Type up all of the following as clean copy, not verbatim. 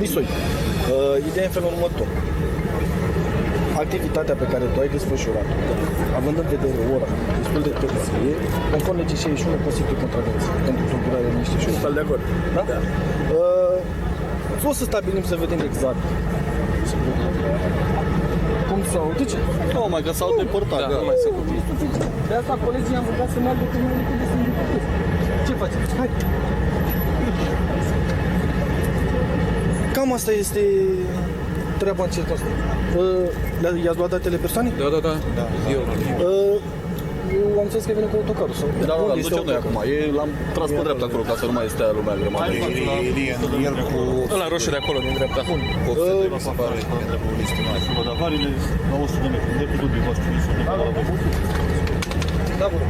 Misoi, ideea e în felul următor. Activitatea pe care tu ai desfășurat-o, având în vedere ora destul de târzie, conform legii 61, posibil contravenție pentru tulburarea liniștii și Sunt de acord. da? O să stabilim să vedem exact cum s-au... De ce? Nu, mai că s-au deportat. Da, nu mai sunt. De asta colegii am rugat să meargă cu mine de sindicate. Ce faceți? Hai! Cam asta este treaba în cercul ăsta. I-ați luat datele persoanei? Da. Eu. Eu am înțeles că vine cu autocarul sau... Da, Unde îl este ducem noi autocarul? acum. L-am tras pe dreapta acolo ca să nu mai stea lumea grămadă. El cu Ăla roșu de acolo, din dreapta. avariile la 100 de metri. Dreptul dubii voștri. Da, bun.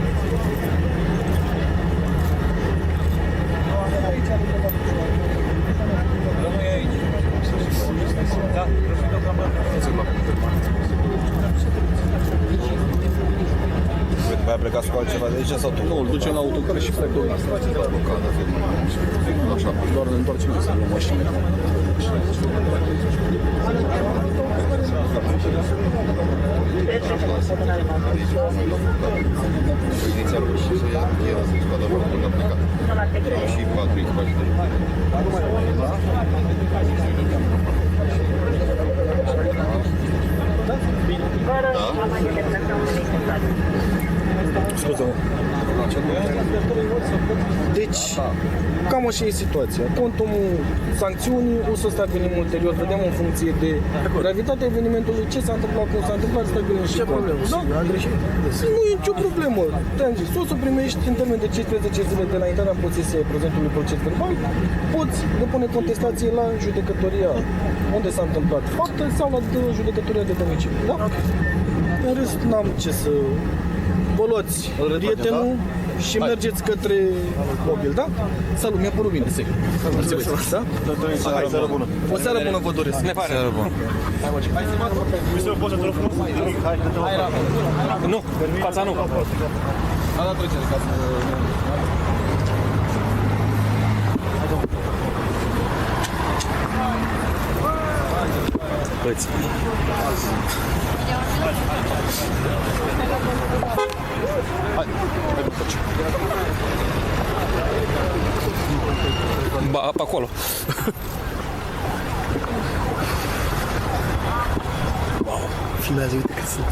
Vai pleca cu altceva de aici sau tu? Nu, îl ducem la autocar și plecăm. Așa, doar ne întoarcem să luăm mașină. Inițialul și să ia să scoată locul de plecat. Și 4 echipaje de Scuze-mă. Deci, cam așa e situația. Contumul sancțiunii o să stabilim ulterior, vedem în funcție de gravitatea evenimentului, ce s-a întâmplat, cum s-a întâmplat, stabilim și contul. Da? Nu e nicio problemă. Te-am zis, o să primești în termen de 15 zile de înaintarea în posesie prezentului proces verbal, poți depune contestație la judecătoria unde s-a întâmplat faptă sau la judecătoria de domiciliu. Da? În rest, n-am ce să... Vă luați prietenul și mergeți către mobil, da? Salut, mi-a părut bine. Mulțumesc. Da? Hai, seară bună. O seară bună vă doresc. Ne pare. Poți să te rog frumos? Hai, că te rog. Nu, fața nu. La trecere, ca să... Băieți. Ba, pe acolo. Filmează, uite cât sunt.